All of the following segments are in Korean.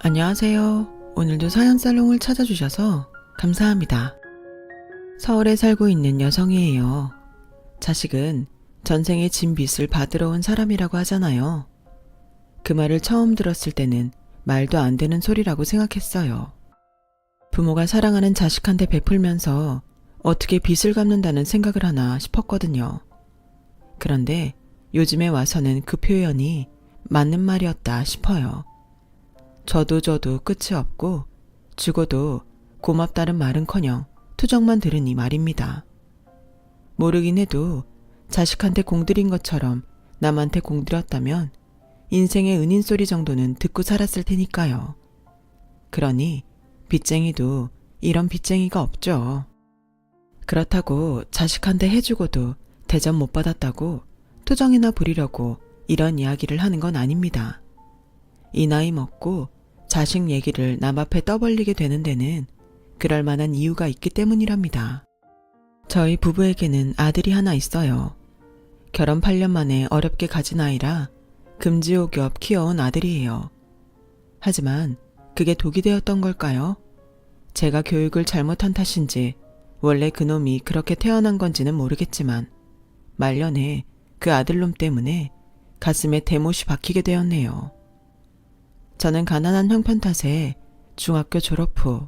안녕하세요. 오늘도 사연살롱을 찾아주셔서 감사합니다. 서울에 살고 있는 여성이에요. 자식은 전생에 진 빚을 받으러 온 사람이라고 하잖아요. 그 말을 처음 들었을 때는 말도 안 되는 소리라고 생각했어요. 부모가 사랑하는 자식한테 베풀면서 어떻게 빚을 갚는다는 생각을 하나 싶었거든요. 그런데 요즘에 와서는 그 표현이 맞는 말이었다 싶어요. 저도 끝이 없고 죽어도 고맙다는 말은커녕 투정만 들으니 말입니다. 모르긴 해도 자식한테 공들인 것처럼 남한테 공들였다면 인생의 은인소리 정도는 듣고 살았을 테니까요. 그러니 빚쟁이도 이런 빚쟁이가 없죠. 그렇다고 자식한테 해주고도 대접 못 받았다고 투정이나 부리려고 이런 이야기를 하는 건 아닙니다. 이 나이 먹고 자식 얘기를 남 앞에 떠벌리게 되는 데는 그럴 만한 이유가 있기 때문이랍니다. 저희 부부에게는 아들이 하나 있어요. 결혼 8년 만에 어렵게 가진 아이라 금지옥엽 키워온 아들이에요. 하지만 그게 독이 되었던 걸까요? 제가 교육을 잘못한 탓인지 원래 그놈이 그렇게 태어난 건지는 모르겠지만 말년에 그 아들놈 때문에 가슴에 대못이 박히게 되었네요. 저는 가난한 형편 탓에 중학교 졸업 후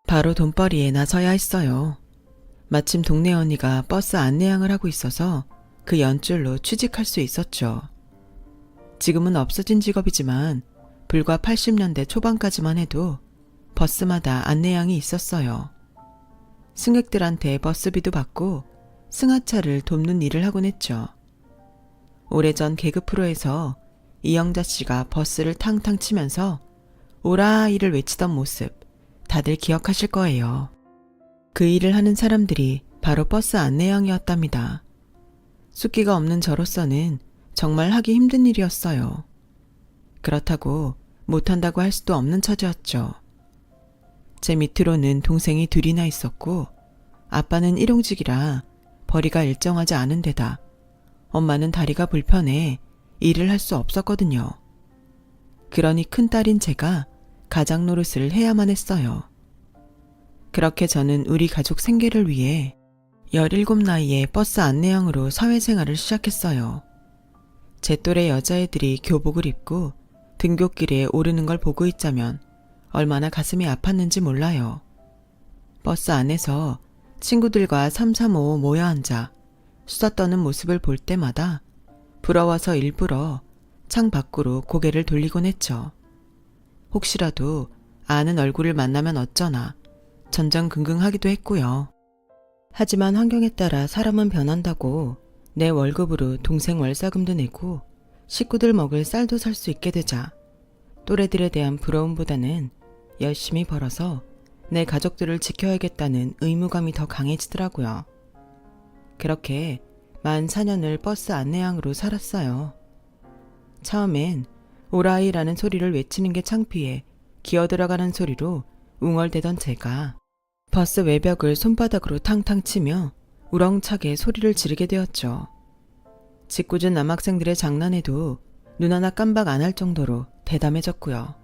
바로 돈벌이에 나서야 했어요. 마침 동네 언니가 버스 안내양을 하고 있어서 그 연줄로 취직할 수 있었죠. 지금은 없어진 직업이지만 불과 80년대 초반까지만 해도 버스마다 안내양이 있었어요. 승객들한테 버스비도 받고 승하차를 돕는 일을 하곤 했죠. 오래전 개그 프로에서 이영자 씨가 버스를 탕탕 치면서 오라이를 외치던 모습 다들 기억하실 거예요. 그 일을 하는 사람들이 바로 버스 안내양이었답니다. 숫기가 없는 저로서는 정말 하기 힘든 일이었어요. 그렇다고 못한다고 할 수도 없는 처지였죠. 제 밑으로는 동생이 둘이나 있었고 아빠는 일용직이라 벌이가 일정하지 않은 데다 엄마는 다리가 불편해 일을 할 수 없었거든요. 그러니 큰딸인 제가 가장 노릇을 해야만 했어요. 그렇게 저는 우리 가족 생계를 위해 17 나이에 버스 안내양으로 사회생활을 시작했어요. 제 또래 여자애들이 교복을 입고 등굣길에 오르는 걸 보고 있자면 얼마나 가슴이 아팠는지 몰라요. 버스 안에서 친구들과 335 모여 앉아 수다 떠는 모습을 볼 때마다 부러워서 일부러 창 밖으로 고개를 돌리곤 했죠. 혹시라도 아는 얼굴을 만나면 어쩌나 전전긍긍하기도 했고요. 하지만 환경에 따라 사람은 변한다고 내 월급으로 동생 월사금도 내고 식구들 먹을 쌀도 살 수 있게 되자 또래들에 대한 부러움보다는 열심히 벌어서 내 가족들을 지켜야겠다는 의무감이 더 강해지더라고요. 그렇게 14년을 버스 안내양으로 살았어요. 처음엔 오라이라는 소리를 외치는 게 창피해 기어들어가는 소리로 웅얼대던 제가 버스 외벽을 손바닥으로 탕탕 치며 우렁차게 소리를 지르게 되었죠. 짓궂은 남학생들의 장난에도 눈 하나 깜박 안 할 정도로 대담해졌고요.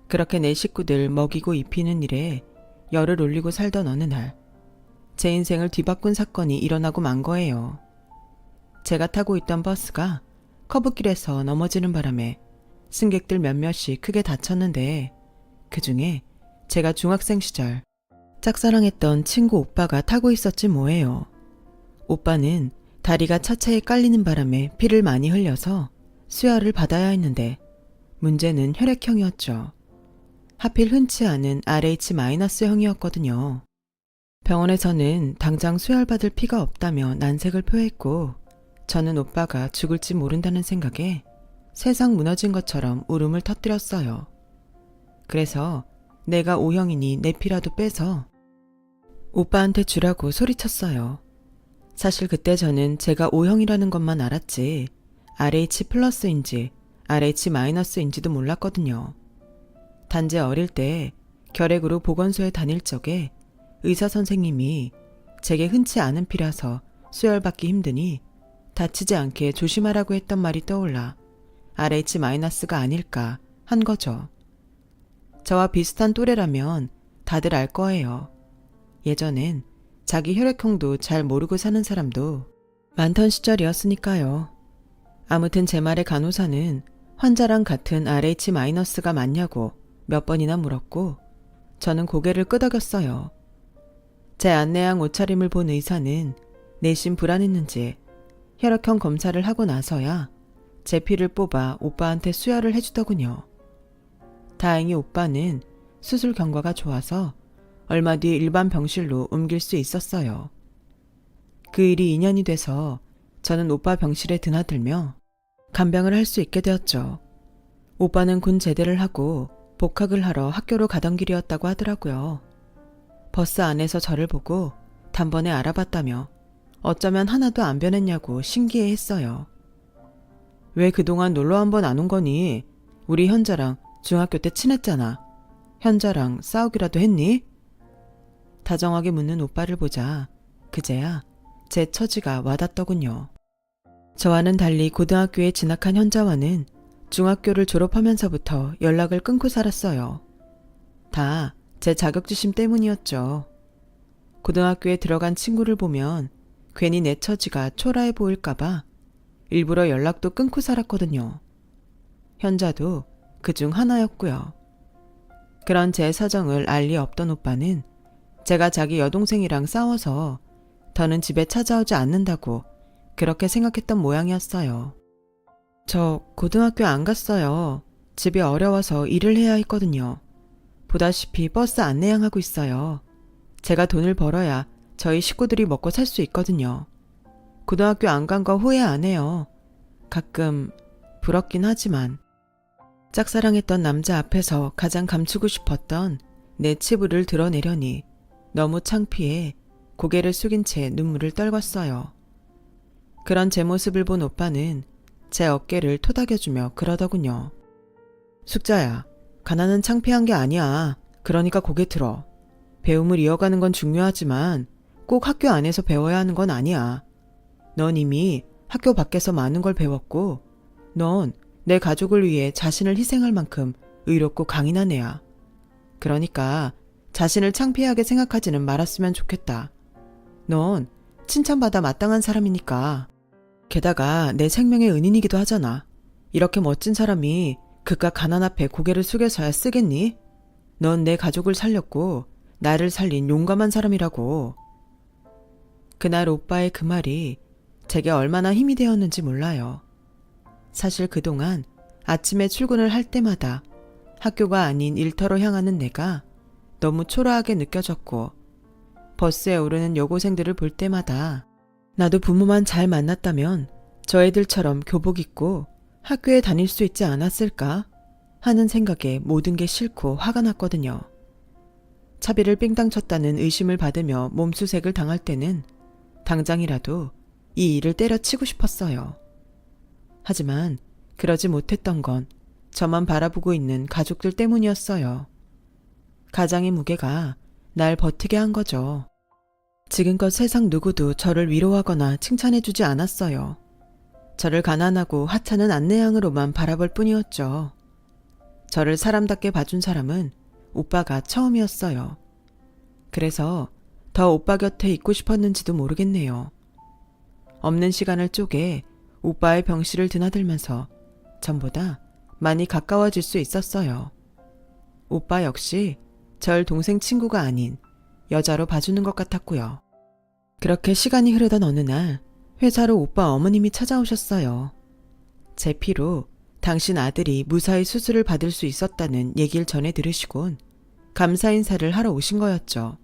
그렇게 내 식구들 먹이고 입히는 일에 열을 올리고 살던 어느 날 제 인생을 뒤바꾼 사건이 일어나고 만 거예요. 제가 타고 있던 버스가 커브길에서 넘어지는 바람에 승객들 몇몇이 크게 다쳤는데 그 중에 제가 중학생 시절 짝사랑했던 친구 오빠가 타고 있었지 뭐예요. 오빠는 다리가 차체에 깔리는 바람에 피를 많이 흘려서 수혈을 받아야 했는데 문제는 혈액형이었죠. 하필 흔치 않은 RH-형이었거든요. 병원에서는 당장 수혈받을 피가 없다며 난색을 표했고 저는 오빠가 죽을지 모른다는 생각에 세상 무너진 것처럼 울음을 터뜨렸어요. 그래서 내가 O형이니 내 피라도 빼서 오빠한테 주라고 소리쳤어요. 사실 그때 저는 제가 O형이라는 것만 알았지 RH+인지 RH-인지도 몰랐거든요. 단지 어릴 때 결핵으로 보건소에 다닐 적에 의사 선생님이 제게 흔치 않은 피라서 수혈받기 힘드니 다치지 않게 조심하라고 했던 말이 떠올라 RH-가 아닐까 한 거죠. 저와 비슷한 또래라면 다들 알 거예요. 예전엔 자기 혈액형도 잘 모르고 사는 사람도 많던 시절이었으니까요. 아무튼 제 말에 간호사는 환자랑 같은 RH-가 맞냐고 몇 번이나 물었고 저는 고개를 끄덕였어요. 제 안내양 옷차림을 본 의사는 내심 불안했는지 혈액형 검사를 하고 나서야 제 피를 뽑아 오빠한테 수혈을 해주더군요. 다행히 오빠는 수술 경과가 좋아서 얼마 뒤 일반 병실로 옮길 수 있었어요. 그 일이 인연이 돼서 저는 오빠 병실에 드나들며 간병을 할 수 있게 되었죠. 오빠는 군 제대를 하고 복학을 하러 학교로 가던 길이었다고 하더라고요. 버스 안에서 저를 보고 단번에 알아봤다며 어쩌면 하나도 안 변했냐고 신기해했어요. 왜 그동안 놀러 한 번 안 온 거니? 우리 현자랑 중학교 때 친했잖아. 현자랑 싸우기라도 했니? 다정하게 묻는 오빠를 보자 그제야 제 처지가 와닿더군요. 저와는 달리 고등학교에 진학한 현자와는 중학교를 졸업하면서부터 연락을 끊고 살았어요. 다 제 자격지심 때문이었죠. 고등학교에 들어간 친구를 보면 괜히 내 처지가 초라해 보일까봐 일부러 연락도 끊고 살았거든요. 현자도 그중 하나였고요. 그런 제 사정을 알 리 없던 오빠는 제가 자기 여동생이랑 싸워서 더는 집에 찾아오지 않는다고 그렇게 생각했던 모양이었어요. 저 고등학교 안 갔어요. 집이 어려워서 일을 해야 했거든요. 보다시피 버스 안내양하고 있어요. 제가 돈을 벌어야 저희 식구들이 먹고 살 수 있거든요. 고등학교 안 간 거 후회 안 해요. 가끔 부럽긴 하지만 짝사랑했던 남자 앞에서 가장 감추고 싶었던 내 치부를 드러내려니 너무 창피해 고개를 숙인 채 눈물을 떨궜어요. 그런 제 모습을 본 오빠는 제 어깨를 토닥여주며 그러더군요. 숙자야, 가난은 창피한 게 아니야. 그러니까 고개 들어. 배움을 이어가는 건 중요하지만 꼭 학교 안에서 배워야 하는 건 아니야. 넌 이미 학교 밖에서 많은 걸 배웠고 넌 내 가족을 위해 자신을 희생할 만큼 의롭고 강인한 애야. 그러니까 자신을 창피하게 생각하지는 말았으면 좋겠다. 넌 칭찬받아 마땅한 사람이니까. 게다가 내 생명의 은인이기도 하잖아. 이렇게 멋진 사람이 그깟 가난 앞에 고개를 숙여서야 쓰겠니? 넌 내 가족을 살렸고 나를 살린 용감한 사람이라고. 그날 오빠의 그 말이 제게 얼마나 힘이 되었는지 몰라요. 사실 그동안 아침에 출근을 할 때마다 학교가 아닌 일터로 향하는 내가 너무 초라하게 느껴졌고 버스에 오르는 여고생들을 볼 때마다 나도 부모만 잘 만났다면 저 애들처럼 교복 입고 학교에 다닐 수 있지 않았을까 하는 생각에 모든 게 싫고 화가 났거든요. 차비를 삥땅 쳤다는 의심을 받으며 몸수색을 당할 때는 당장이라도 이 일을 때려치고 싶었어요. 하지만 그러지 못했던 건 저만 바라보고 있는 가족들 때문이었어요. 가장의 무게가 날 버티게 한 거죠. 지금껏 세상 누구도 저를 위로하거나 칭찬해주지 않았어요. 저를 가난하고 하찮은 안내양으로만 바라볼 뿐이었죠. 저를 사람답게 봐준 사람은 오빠가 처음이었어요. 그래서 더 오빠 곁에 있고 싶었는지도 모르겠네요. 없는 시간을 쪼개 오빠의 병실을 드나들면서 전보다 많이 가까워질 수 있었어요. 오빠 역시 절 동생 친구가 아닌 여자로 봐주는 것 같았고요. 그렇게 시간이 흐르던 어느 날 회사로 오빠 어머님이 찾아오셨어요. 제 피로 당신 아들이 무사히 수술을 받을 수 있었다는 얘기를 전해 들으시곤 감사 인사를 하러 오신 거였죠.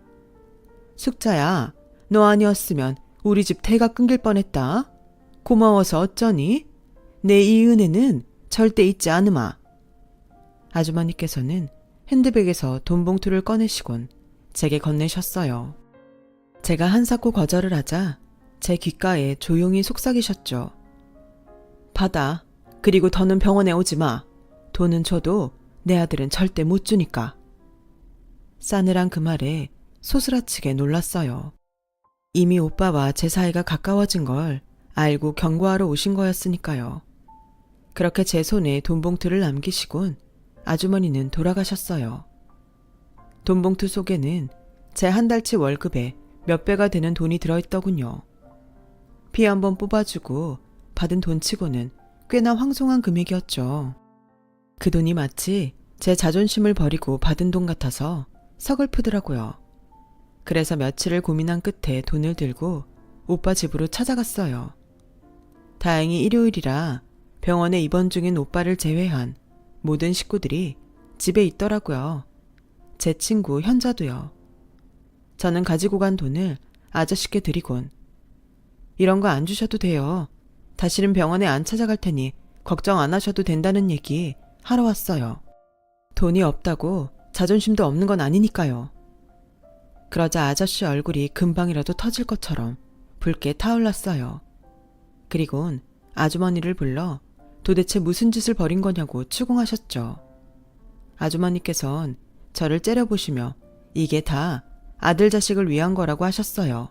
숙자야, 너 아니었으면 우리 집 태가 끊길 뻔했다. 고마워서 어쩌니? 내 이 은혜는 절대 잊지 않으마. 아주머니께서는 핸드백에서 돈 봉투를 꺼내시곤 제게 건네셨어요. 제가 한사코 거절을 하자 제 귓가에 조용히 속삭이셨죠. 받아. 그리고 더는 병원에 오지 마. 돈은 줘도 내 아들은 절대 못 주니까. 싸늘한 그 말에 소스라치게 놀랐어요. 이미 오빠와 제 사이가 가까워진 걸 알고 경고하러 오신 거였으니까요. 그렇게 제 손에 돈 봉투를 남기시곤 아주머니는 돌아가셨어요. 돈봉투 속에는 제 한 달치 월급에 몇 배가 되는 돈이 들어있더군요. 피 한 번 뽑아주고 받은 돈치고는 꽤나 황송한 금액이었죠. 그 돈이 마치 제 자존심을 버리고 받은 돈 같아서 서글프더라고요. 그래서 며칠을 고민한 끝에 돈을 들고 오빠 집으로 찾아갔어요. 다행히 일요일이라 병원에 입원 중인 오빠를 제외한 모든 식구들이 집에 있더라고요. 제 친구 현자도요. 저는 가지고 간 돈을 아저씨께 드리곤 이런 거 안 주셔도 돼요. 다시는 병원에 안 찾아갈 테니 걱정 안 하셔도 된다는 얘기 하러 왔어요. 돈이 없다고 자존심도 없는 건 아니니까요. 그러자 아저씨 얼굴이 금방이라도 터질 것처럼 붉게 타올랐어요. 그리곤 아주머니를 불러 도대체 무슨 짓을 벌인 거냐고 추궁하셨죠. 아주머니께선 저를 째려보시며 이게 다 아들 자식을 위한 거라고 하셨어요.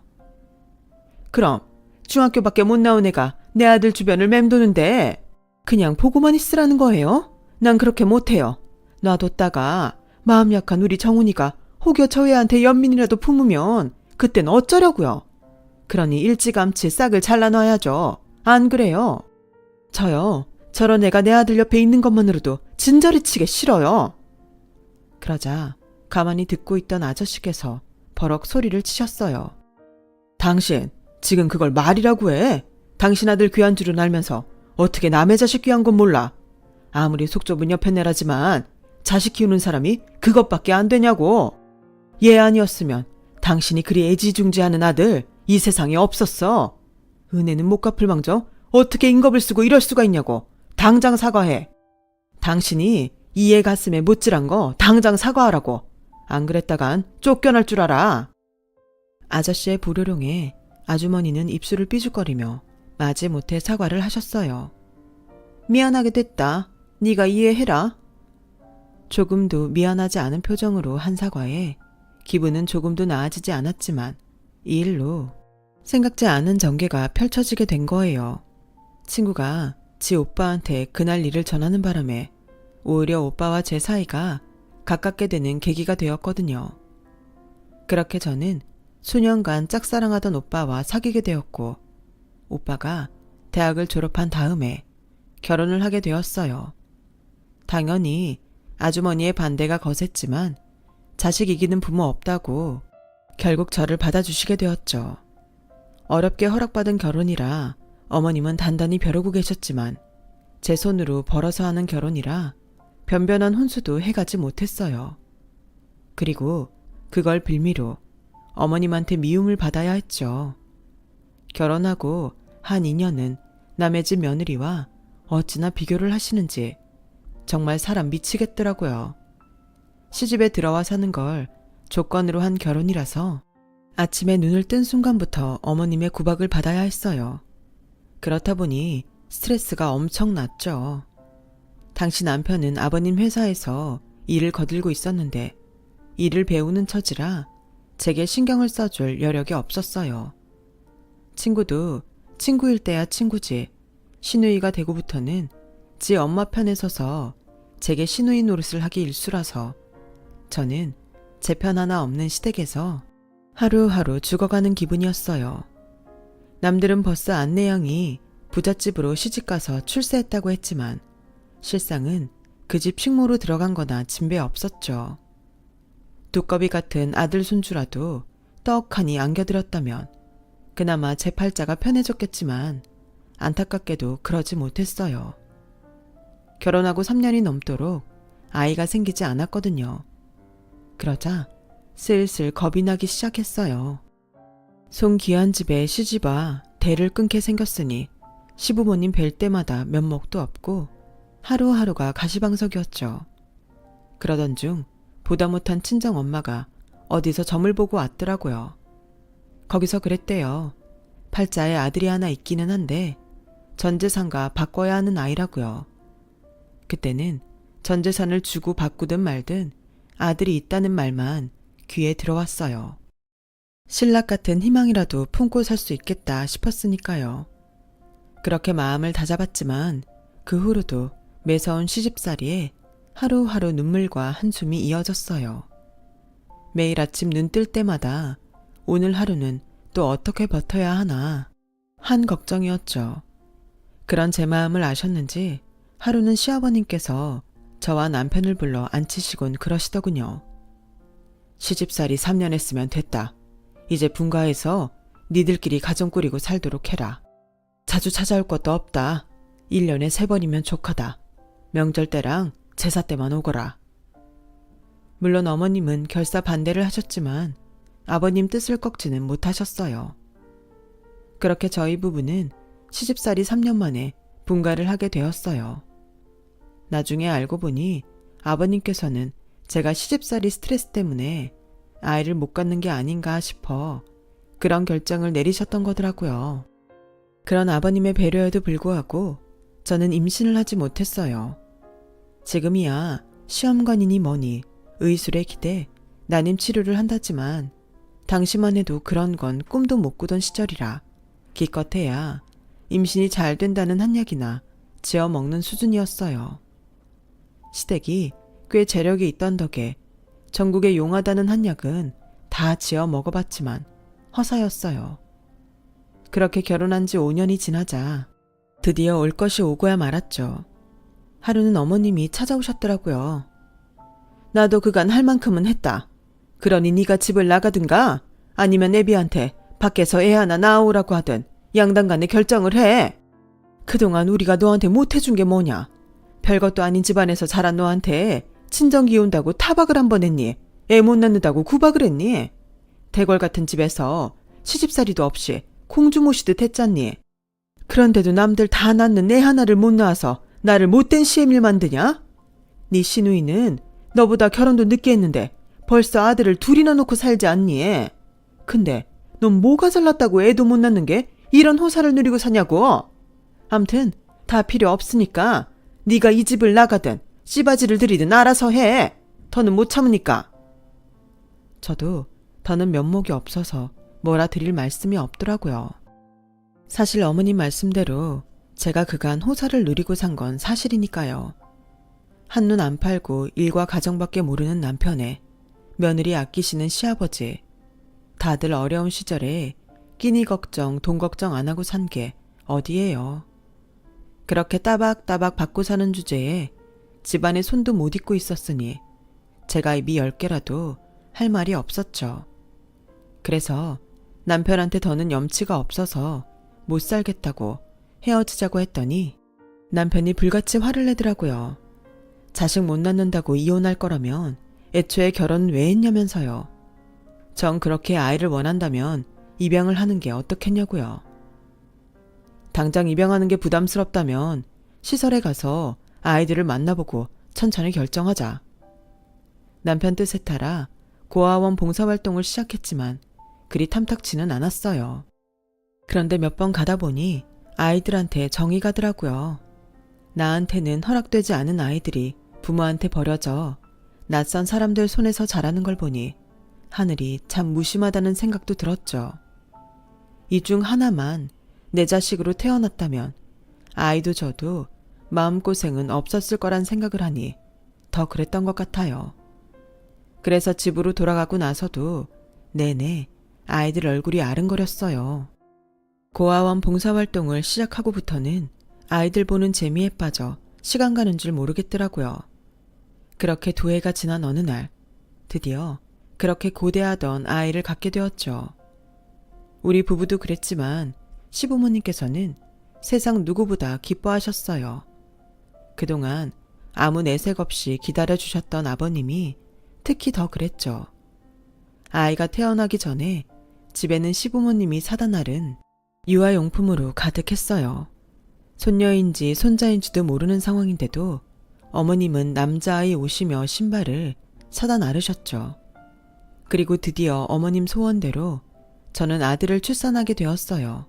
그럼 중학교밖에 못 나온 애가 내 아들 주변을 맴도는데 그냥 보고만 있으라는 거예요? 난 그렇게 못해요. 놔뒀다가 마음 약한 우리 정훈이가 혹여 저 애한테 연민이라도 품으면 그땐 어쩌려고요. 그러니 일찌감치 싹을 잘라놔야죠. 안 그래요? 저요. 저런 애가 내 아들 옆에 있는 것만으로도 진저리 치게 싫어요. 그러자 가만히 듣고 있던 아저씨께서 버럭 소리를 치셨어요. 당신 지금 그걸 말이라고 해? 당신 아들 귀한 줄은 알면서 어떻게 남의 자식 귀한 건 몰라? 아무리 속 좁은 옆에 내라지만 자식 키우는 사람이 그것밖에 안 되냐고. 얘 아니었으면 당신이 그리 애지중지하는 아들 이 세상에 없었어. 은혜는 못 갚을 망정 어떻게 인겁을 쓰고 이럴 수가 있냐고. 당장 사과해. 당신이 이 애 가슴에 못질한 거 당장 사과하라고. 안 그랬다간 쫓겨날 줄 알아. 아저씨의 불효령에 아주머니는 입술을 삐죽거리며 마지못해 사과를 하셨어요. 미안하게 됐다. 네가 이해해라. 조금도 미안하지 않은 표정으로 한 사과에 기분은 조금도 나아지지 않았지만 이 일로 생각지 않은 전개가 펼쳐지게 된 거예요. 친구가 지 오빠한테 그날 일을 전하는 바람에 오히려 오빠와 제 사이가 가깝게 되는 계기가 되었거든요. 그렇게 저는 수년간 짝사랑하던 오빠와 사귀게 되었고 오빠가 대학을 졸업한 다음에 결혼을 하게 되었어요. 당연히 아주머니의 반대가 거셌지만 자식 이기는 부모 없다고 결국 저를 받아주시게 되었죠. 어렵게 허락받은 결혼이라 어머님은 단단히 벼르고 계셨지만 제 손으로 벌어서 하는 결혼이라 변변한 혼수도 해가지 못했어요. 그리고 그걸 빌미로 어머님한테 미움을 받아야 했죠. 결혼하고 한 2년은 남의 집 며느리와 어찌나 비교를 하시는지 정말 사람 미치겠더라고요. 시집에 들어와 사는 걸 조건으로 한 결혼이라서 아침에 눈을 뜬 순간부터 어머님의 구박을 받아야 했어요. 그렇다 보니 스트레스가 엄청났죠. 당시 남편은 아버님 회사에서 일을 거들고 있었는데 일을 배우는 처지라 제게 신경을 써줄 여력이 없었어요. 친구도 친구일 때야 친구지 시누이가 되고부터는 지 엄마 편에 서서 제게 시누이 노릇을 하기 일쑤라서 저는 제 편 하나 없는 시댁에서 하루하루 죽어가는 기분이었어요. 남들은 벌써 안내양이 부잣집으로 시집가서 출세했다고 했지만 실상은 그 집 식모로 들어간 거나 진배 없었죠. 두꺼비 같은 아들 손주라도 떡하니 안겨들었다면 그나마 제 팔자가 편해졌겠지만 안타깝게도 그러지 못했어요. 결혼하고 3년이 넘도록 아이가 생기지 않았거든요. 그러자 슬슬 겁이 나기 시작했어요. 송기한 집에 시집와 대를 끊게 생겼으니 시부모님 뵐 때마다 면목도 없고 하루하루가 가시방석이었죠. 그러던 중 보다 못한 친정엄마가 어디서 점을 보고 왔더라고요. 거기서 그랬대요. 팔자에 아들이 하나 있기는 한데 전재산과 바꿔야 하는 아이라고요. 그때는 전재산을 주고 바꾸든 말든 아들이 있다는 말만 귀에 들어왔어요. 신락 같은 희망이라도 품고 살 수 있겠다 싶었으니까요. 그렇게 마음을 다잡았지만 그 후로도 매서운 시집살이에 하루하루 눈물과 한숨이 이어졌어요. 매일 아침 눈 뜰 때마다 오늘 하루는 또 어떻게 버텨야 하나 한 걱정이었죠. 그런 제 마음을 아셨는지 하루는 시아버님께서 저와 남편을 불러 앉히시곤 그러시더군요. 시집살이 3년 했으면 됐다. 이제 분가해서 니들끼리 가정 꾸리고 살도록 해라. 자주 찾아올 것도 없다. 1년에 3번이면 족하다. 명절 때랑 제사 때만 오거라. 물론 어머님은 결사 반대를 하셨지만 아버님 뜻을 꺾지는 못하셨어요. 그렇게 저희 부부는 시집살이 3년 만에 분가를 하게 되었어요. 나중에 알고 보니 아버님께서는 제가 시집살이 스트레스 때문에 아이를 못 갖는 게 아닌가 싶어 그런 결정을 내리셨던 거더라고요. 그런 아버님의 배려에도 불구하고 저는 임신을 하지 못했어요. 지금이야 시험관이니 뭐니 의술에 기대 난임 치료를 한다지만 당시만 해도 그런 건 꿈도 못 꾸던 시절이라 기껏해야 임신이 잘 된다는 한약이나 지어 먹는 수준이었어요. 시댁이 꽤 재력이 있던 덕에 전국에 용하다는 한약은 다 지어 먹어봤지만 허사였어요. 그렇게 결혼한 지 5년이 지나자 드디어 올 것이 오고야 말았죠. 하루는 어머님이 찾아오셨더라고요. 나도 그간 할 만큼은 했다. 그러니 네가 집을 나가든가 아니면 애비한테 밖에서 애 하나 낳아오라고 하든 양당 간에 결정을 해. 그동안 우리가 너한테 못해준 게 뭐냐. 별것도 아닌 집안에서 자란 너한테 친정 기운다고 타박을 한 번 했니? 애 못 낳는다고 구박을 했니? 대궐 같은 집에서 시집살이도 없이 공주 모시듯 했잖니? 그런데도 남들 다 낳는 애 하나를 못 낳아서 나를 못된 시애미를 만드냐? 네 시누이는 너보다 결혼도 늦게 했는데 벌써 아들을 둘이나 놓고 살지 않니? 근데 넌 뭐가 잘났다고 애도 못 낳는 게 이런 호사를 누리고 사냐고? 암튼 다 필요 없으니까 네가 이 집을 나가든 씨바지를 들이든 알아서 해. 더는 못 참으니까. 저도 더는 면목이 없어서 뭐라 드릴 말씀이 없더라고요. 사실 어머님 말씀대로 제가 그간 호사를 누리고 산 건 사실이니까요. 한눈 안 팔고 일과 가정밖에 모르는 남편에 며느리 아끼시는 시아버지, 다들 어려운 시절에 끼니 걱정, 돈 걱정 안 하고 산 게 어디예요. 그렇게 따박따박 받고 사는 주제에 집안에 손도 못 잇고 있었으니 제가 입이 10개라도 할 말이 없었죠. 그래서 남편한테 더는 염치가 없어서 못 살겠다고 헤어지자고 했더니 남편이 불같이 화를 내더라고요. 자식 못 낳는다고 이혼할 거라면 애초에 결혼 왜 했냐면서요. 전 그렇게 아이를 원한다면 입양을 하는 게 어떻겠냐고요. 당장 입양하는 게 부담스럽다면 시설에 가서 아이들을 만나보고 천천히 결정하자. 남편 뜻에 따라 고아원 봉사활동을 시작했지만 그리 탐탁치는 않았어요. 그런데 몇 번 가다 보니 아이들한테 정이 가더라고요. 나한테는 허락되지 않은 아이들이 부모한테 버려져 낯선 사람들 손에서 자라는 걸 보니 하늘이 참 무심하다는 생각도 들었죠. 이 중 하나만 내 자식으로 태어났다면 아이도 저도 마음고생은 없었을 거란 생각을 하니 더 그랬던 것 같아요. 그래서 집으로 돌아가고 나서도 내내 아이들 얼굴이 아른거렸어요. 고아원 봉사활동을 시작하고부터는 아이들 보는 재미에 빠져 시간 가는 줄 모르겠더라고요. 그렇게 2해가 지난 어느 날 드디어 그렇게 고대하던 아이를 갖게 되었죠. 우리 부부도 그랬지만 시부모님께서는 세상 누구보다 기뻐하셨어요. 그동안 아무 내색 없이 기다려주셨던 아버님이 특히 더 그랬죠. 아이가 태어나기 전에 집에는 시부모님이 사다 놔른 유아용품으로 가득했어요. 손녀인지 손자인지도 모르는 상황인데도 어머님은 남자아이 옷이며 신발을 사다 나르셨죠. 그리고 드디어 어머님 소원대로 저는 아들을 출산하게 되었어요.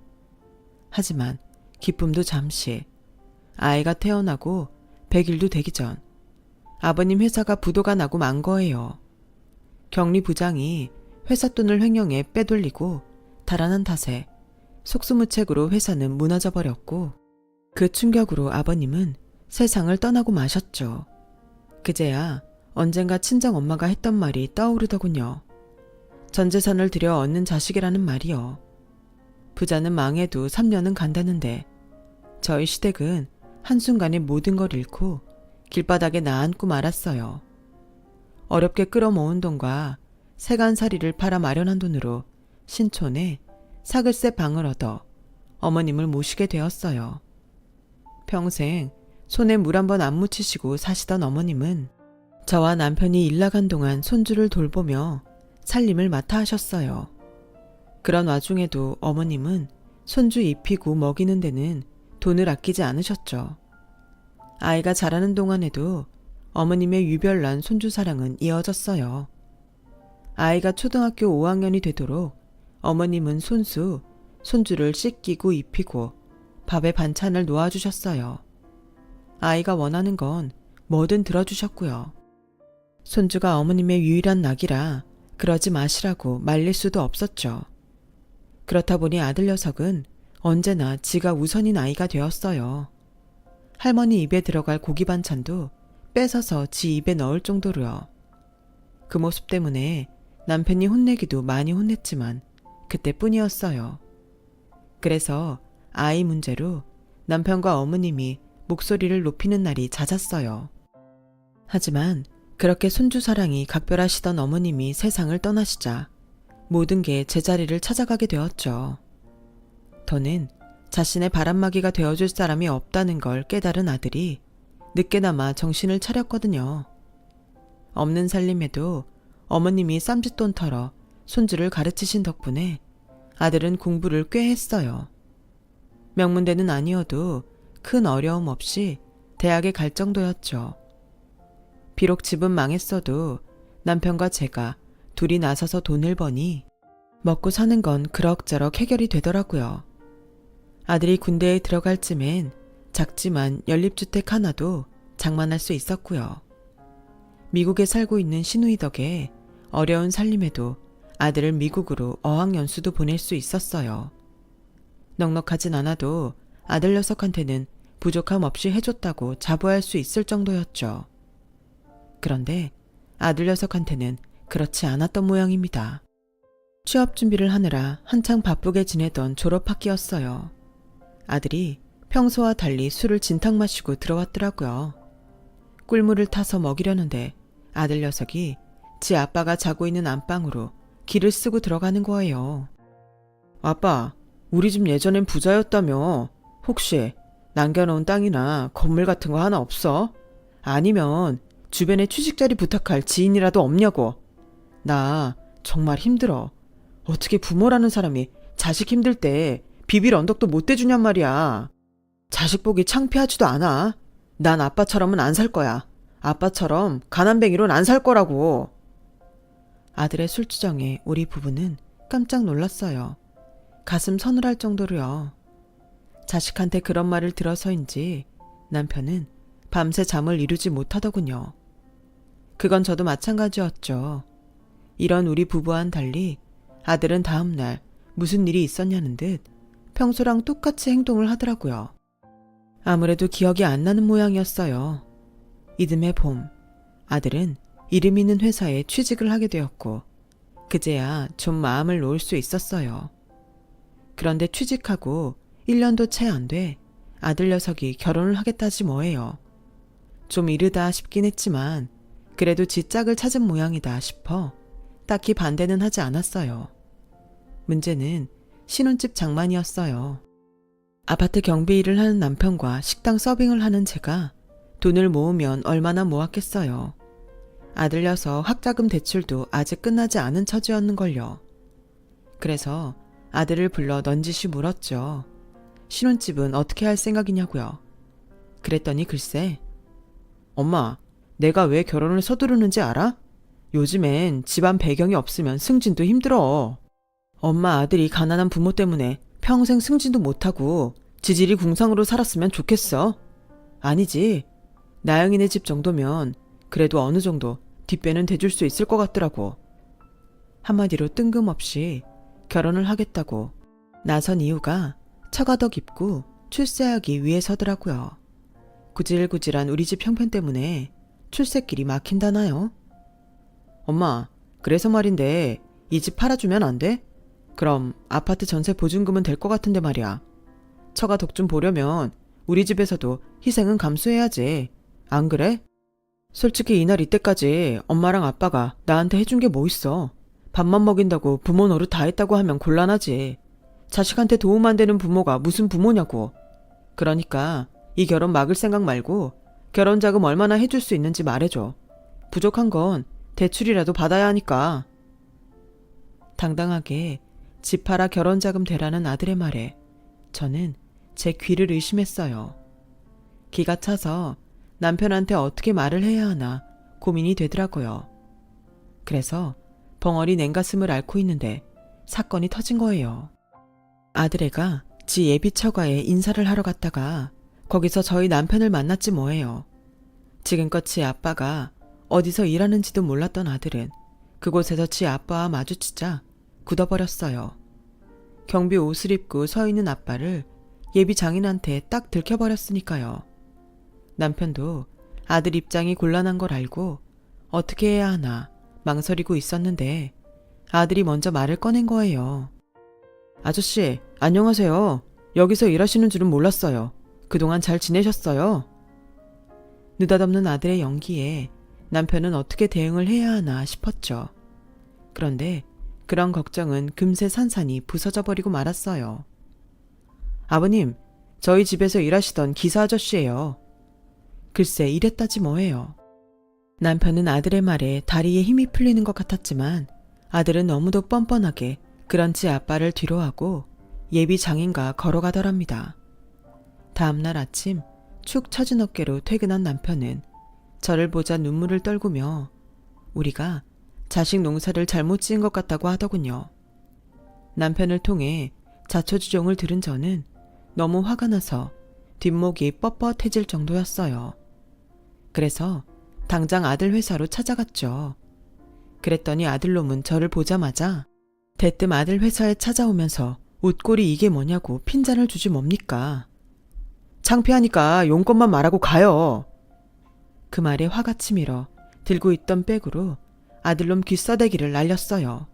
하지만 기쁨도 잠시. 아이가 태어나고 100일도 되기 전 아버님 회사가 부도가 나고 만 거예요. 격리 부장이 회사 돈을 횡령해 빼돌리고 달아난 탓에 속수무책으로 회사는 무너져 버렸고 그 충격으로 아버님은 세상을 떠나고 마셨죠. 그제야 언젠가 친정엄마가 했던 말이 떠오르더군요. 전 재산을 들여 얻는 자식이라는 말이요. 부자는 망해도 3년은 간다는데 저희 시댁은 한순간에 모든 걸 잃고 길바닥에 나앉고 말았어요. 어렵게 끌어모은 돈과 세간살이를 팔아 마련한 돈으로 신촌에 사글세 방을 얻어 어머님을 모시게 되었어요. 평생 손에 물 한 번 안 묻히시고 사시던 어머님은 저와 남편이 일 나간 동안 손주를 돌보며 살림을 맡아 하셨어요. 그런 와중에도 어머님은 손주 입히고 먹이는 데는 돈을 아끼지 않으셨죠. 아이가 자라는 동안에도 어머님의 유별난 손주 사랑은 이어졌어요. 아이가 초등학교 5학년이 되도록 어머님은 손주를 씻기고 입히고 밥에 반찬을 놓아주셨어요. 아이가 원하는 건 뭐든 들어주셨고요. 손주가 어머님의 유일한 낙이라 그러지 마시라고 말릴 수도 없었죠. 그렇다 보니 아들 녀석은 언제나 지가 우선인 아이가 되었어요. 할머니 입에 들어갈 고기 반찬도 뺏어서 지 입에 넣을 정도로요. 그 모습 때문에 남편이 혼내기도 많이 혼냈지만 그때뿐이었어요. 그래서 아이 문제로 남편과 어머님이 목소리를 높이는 날이 잦았어요. 하지만 그렇게 손주 사랑이 각별하시던 어머님이 세상을 떠나시자 모든 게 제자리를 찾아가게 되었죠. 더는 자신의 바람막이가 되어줄 사람이 없다는 걸 깨달은 아들이 늦게나마 정신을 차렸거든요. 없는 살림에도 어머님이 쌈짓돈 털어 손주를 가르치신 덕분에 아들은 공부를 꽤 했어요. 명문대는 아니어도 큰 어려움 없이 대학에 갈 정도였죠. 비록 집은 망했어도 남편과 제가 둘이 나서서 돈을 버니 먹고 사는 건 그럭저럭 해결이 되더라고요. 아들이 군대에 들어갈 쯤엔 작지만 연립주택 하나도 장만할 수 있었고요. 미국에 살고 있는 시누이 덕에 어려운 살림에도 아들을 미국으로 어학연수도 보낼 수 있었어요. 넉넉하진 않아도 아들 녀석한테는 부족함 없이 해줬다고 자부할 수 있을 정도였죠. 그런데 아들 녀석한테는 그렇지 않았던 모양입니다. 취업 준비를 하느라 한창 바쁘게 지내던 졸업학기였어요. 아들이 평소와 달리 술을 진탕 마시고 들어왔더라고요. 꿀물을 타서 먹이려는데 아들 녀석이 지 아빠가 자고 있는 안방으로 기를 쓰고 들어가는 거예요. 아빠, 우리 집 예전엔 부자였다며. 혹시 남겨놓은 땅이나 건물 같은 거 하나 없어? 아니면 주변에 취직자리 부탁할 지인이라도 없냐고. 나 정말 힘들어. 어떻게 부모라는 사람이 자식 힘들 때 비빌 언덕도 못 대주냔 말이야. 자식 보기 창피하지도 않아. 난 아빠처럼은 안 살 거야. 아빠처럼 가난뱅이로는 안 살 거라고. 아들의 술주정에 우리 부부는 깜짝 놀랐어요. 가슴 서늘할 정도로요. 자식한테 그런 말을 들어서인지 남편은 밤새 잠을 이루지 못하더군요. 그건 저도 마찬가지였죠. 이런 우리 부부와는 달리 아들은 다음날 무슨 일이 있었냐는 듯 평소랑 똑같이 행동을 하더라고요. 아무래도 기억이 안 나는 모양이었어요. 이듬해 봄, 아들은 이름 있는 회사에 취직을 하게 되었고 그제야 좀 마음을 놓을 수 있었어요. 그런데 취직하고 1년도 채 안 돼 아들 녀석이 결혼을 하겠다지 뭐예요. 좀 이르다 싶긴 했지만 그래도 지 짝을 찾은 모양이다 싶어 딱히 반대는 하지 않았어요. 문제는 신혼집 장만이었어요. 아파트 경비 일을 하는 남편과 식당 서빙을 하는 제가 돈을 모으면 얼마나 모았겠어요. 아들 녀석 학자금 대출도 아직 끝나지 않은 처지였는걸요. 그래서 아들을 불러 넌지시 물었죠. 신혼집은 어떻게 할 생각이냐고요. 그랬더니 글쎄, 엄마, 내가 왜 결혼을 서두르는지 알아? 요즘엔 집안 배경이 없으면 승진도 힘들어. 엄마 아들이 가난한 부모 때문에 평생 승진도 못하고 지질이 궁상으로 살았으면 좋겠어. 아니지. 나영이네 집 정도면 그래도 어느 정도 뒷배는 대줄 수 있을 것 같더라고. 한마디로 뜬금없이 결혼을 하겠다고 나선 이유가 처가덕 입고 출세하기 위해서더라고요. 구질구질한 우리 집 형편 때문에 출세길이 막힌다나요? 엄마, 그래서 말인데 이 집 팔아주면 안 돼? 그럼 아파트 전세 보증금은 될 것 같은데 말이야. 처가 덕 좀 보려면 우리 집에서도 희생은 감수해야지. 안 그래? 솔직히 이날 이때까지 엄마랑 아빠가 나한테 해준 게 뭐 있어. 밥만 먹인다고 부모 노릇 다 했다고 하면 곤란하지. 자식한테 도움 안 되는 부모가 무슨 부모냐고. 그러니까 이 결혼 막을 생각 말고 결혼 자금 얼마나 해줄 수 있는지 말해줘. 부족한 건 대출이라도 받아야 하니까. 당당하게 집 팔아 결혼 자금 대라는 아들의 말에 저는 제 귀를 의심했어요. 기가 차서 남편한테 어떻게 말을 해야 하나 고민이 되더라고요. 그래서 벙어리 냉가슴을 앓고 있는데 사건이 터진 거예요. 아들애가 지 예비 처가에 인사를 하러 갔다가 거기서 저희 남편을 만났지 뭐예요. 지금껏 지 아빠가 어디서 일하는지도 몰랐던 아들은 그곳에서 지 아빠와 마주치자 굳어버렸어요. 경비 옷을 입고 서 있는 아빠를 예비 장인한테 딱 들켜버렸으니까요. 남편도 아들 입장이 곤란한 걸 알고 어떻게 해야 하나 망설이고 있었는데 아들이 먼저 말을 꺼낸 거예요. 아저씨, 안녕하세요. 여기서 일하시는 줄은 몰랐어요. 그동안 잘 지내셨어요? 느닷없는 아들의 연기에 남편은 어떻게 대응을 해야 하나 싶었죠. 그런데 그런 걱정은 금세 산산이 부서져 버리고 말았어요. 아버님, 저희 집에서 일하시던 기사 아저씨예요. 글쎄 이랬다지 뭐예요. 남편은 아들의 말에 다리에 힘이 풀리는 것 같았지만 아들은 너무도 뻔뻔하게 그런지 아빠를 뒤로하고 예비 장인과 걸어가더랍니다. 다음날 아침 축 처진 어깨로 퇴근한 남편은 저를 보자 눈물을 떨구며 우리가 자식 농사를 잘못 지은 것 같다고 하더군요. 남편을 통해 자초지종을 들은 저는 너무 화가 나서 뒷목이 뻣뻣해질 정도였어요. 그래서 당장 아들 회사로 찾아갔죠. 그랬더니 아들놈은 저를 보자마자 대뜸 아들 회사에 찾아오면서 웃골이 이게 뭐냐고 핀잔을 주지 뭡니까. 창피하니까 용건만 말하고 가요. 그 말에 화가 치밀어 들고 있던 백으로 아들놈 귀싸대기를 날렸어요.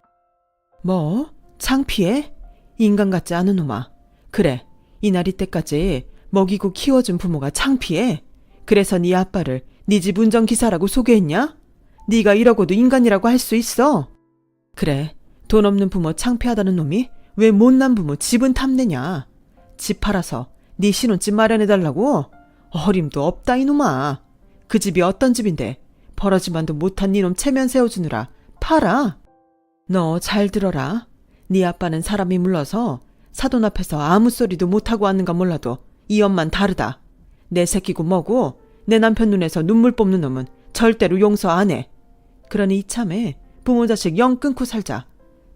뭐? 창피해? 인간 같지 않은 놈아. 그래, 이날 이때까지 먹이고 키워준 부모가 창피해? 그래서 네 아빠를 네 집 운전기사라고 소개했냐? 네가 이러고도 인간이라고 할 수 있어? 그래, 돈 없는 부모 창피하다는 놈이 왜 못난 부모 집은 탐내냐? 집 팔아서 네 신혼집 마련해달라고? 어림도 없다 이놈아. 그 집이 어떤 집인데 벌어지만도 못한 니놈 체면 세워주느라 팔아? 너 잘 들어라. 네 아빠는 사람이 물러서 사돈 앞에서 아무 소리도 못하고 왔는가 몰라도 이 엄만 다르다. 내 새끼고 뭐고 내 남편 눈에서 눈물 뽑는 놈은 절대로 용서 안 해. 그러니 이참에 부모 자식 영 끊고 살자.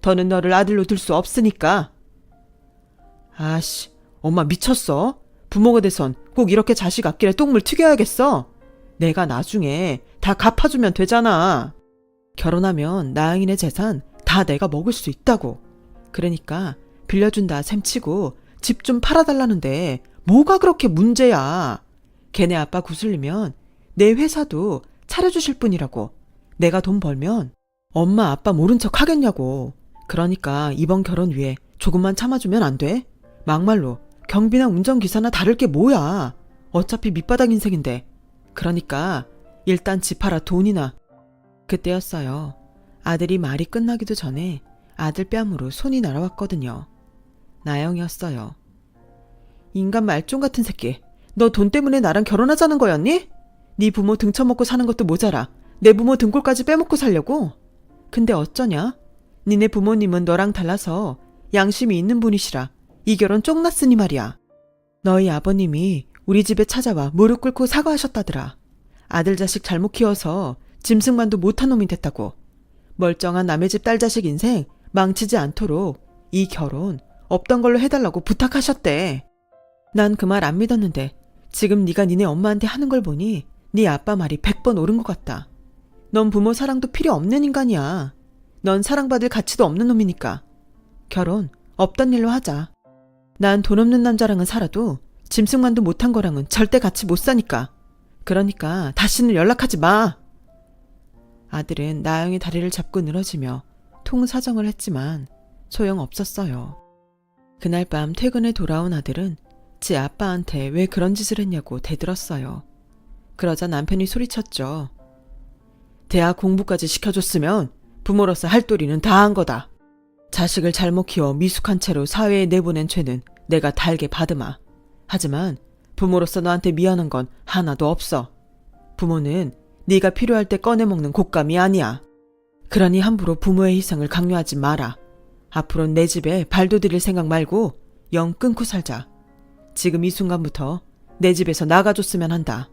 더는 너를 아들로 둘 수 없으니까. 아씨, 엄마 미쳤어? 부모가 돼선 꼭 이렇게 자식 앞길에 똥물 튀겨야겠어? 내가 나중에 다 갚아주면 되잖아. 결혼하면 나영이네 재산 다 내가 먹을 수 있다고. 그러니까 빌려준다 셈치고 집 좀 팔아달라는데 뭐가 그렇게 문제야. 걔네 아빠 구슬리면 내 회사도 차려주실 분이라고. 내가 돈 벌면 엄마 아빠 모른 척 하겠냐고. 그러니까 이번 결혼 위해 조금만 참아주면 안 돼? 막말로 경비나 운전기사나 다를 게 뭐야. 어차피 밑바닥 인생인데. 그러니까 일단 집 팔아 돈이나. 그때였어요. 아들이 말이 끝나기도 전에 아들 뺨으로 손이 날아왔거든요. 나영이었어요. 인간 말종 같은 새끼. 너 돈 때문에 나랑 결혼하자는 거였니? 네 부모 등쳐먹고 사는 것도 모자라 내 부모 등골까지 빼먹고 살려고? 근데 어쩌냐? 니네 부모님은 너랑 달라서 양심이 있는 분이시라 이 결혼 쪽났으니 말이야. 너희 아버님이 우리 집에 찾아와 무릎 꿇고 사과하셨다더라. 아들 자식 잘못 키워서 짐승만도 못한 놈이 됐다고. 멀쩡한 남의 집 딸 자식 인생 망치지 않도록 이 결혼 없던 걸로 해달라고 부탁하셨대. 난 그 말 안 믿었는데 지금 네가 니네 엄마한테 하는 걸 보니 네 아빠 말이 100번 옳은 것 같다. 넌 부모 사랑도 필요 없는 인간이야. 넌 사랑받을 가치도 없는 놈이니까. 결혼 없던 일로 하자. 난 돈 없는 남자랑은 살아도 짐승만도 못한 거랑은 절대 같이 못 사니까. 그러니까 다시는 연락하지 마. 아들은 나영의 다리를 잡고 늘어지며 통사정을 했지만 소용없었어요. 그날 밤 퇴근에 돌아온 아들은 지 아빠한테 왜 그런 짓을 했냐고 대들었어요. 그러자 남편이 소리쳤죠. 대학 공부까지 시켜줬으면 부모로서 할 도리는 다 한 거다. 자식을 잘못 키워 미숙한 채로 사회에 내보낸 죄는 내가 달게 받으마. 하지만 부모로서 너한테 미안한 건 하나도 없어. 부모는 네가 필요할 때 꺼내먹는 곶감이 아니야. 그러니 함부로 부모의 희생을 강요하지 마라. 앞으로는 내 집에 발도 들일 생각 말고 영 끊고 살자. 지금 이 순간부터 내 집에서 나가줬으면 한다.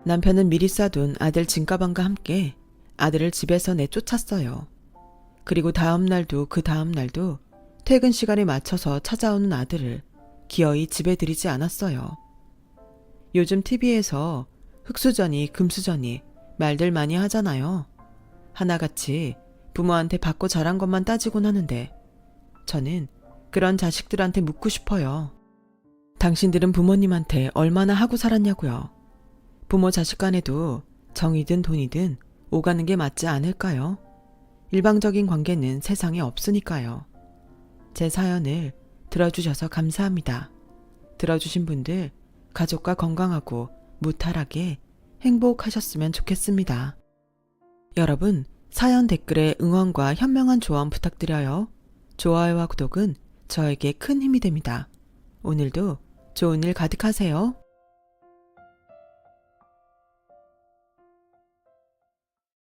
남편은 미리 싸둔 아들 짐가방과 함께 아들을 집에서 내쫓았어요. 그리고 다음 날도 그 다음 날도 퇴근 시간에 맞춰서 찾아오는 아들을 기어이 집에 들이지 않았어요. 요즘 TV에서 흑수저니 금수저니 말들 많이 하잖아요. 하나같이 부모한테 받고 자란 것만 따지곤 하는데 저는 그런 자식들한테 묻고 싶어요. 당신들은 부모님한테 얼마나 하고 살았냐고요. 부모 자식 간에도 정이든 돈이든 오가는 게 맞지 않을까요? 일방적인 관계는 세상에 없으니까요. 제 사연을 들어주셔서 감사합니다. 들어주신 분들 가족과 건강하고 무탈하게 행복하셨으면 좋겠습니다. 여러분, 사연 댓글에 응원과 현명한 조언 부탁드려요. 좋아요와 구독은 저에게 큰 힘이 됩니다. 오늘도 좋은 일 가득하세요.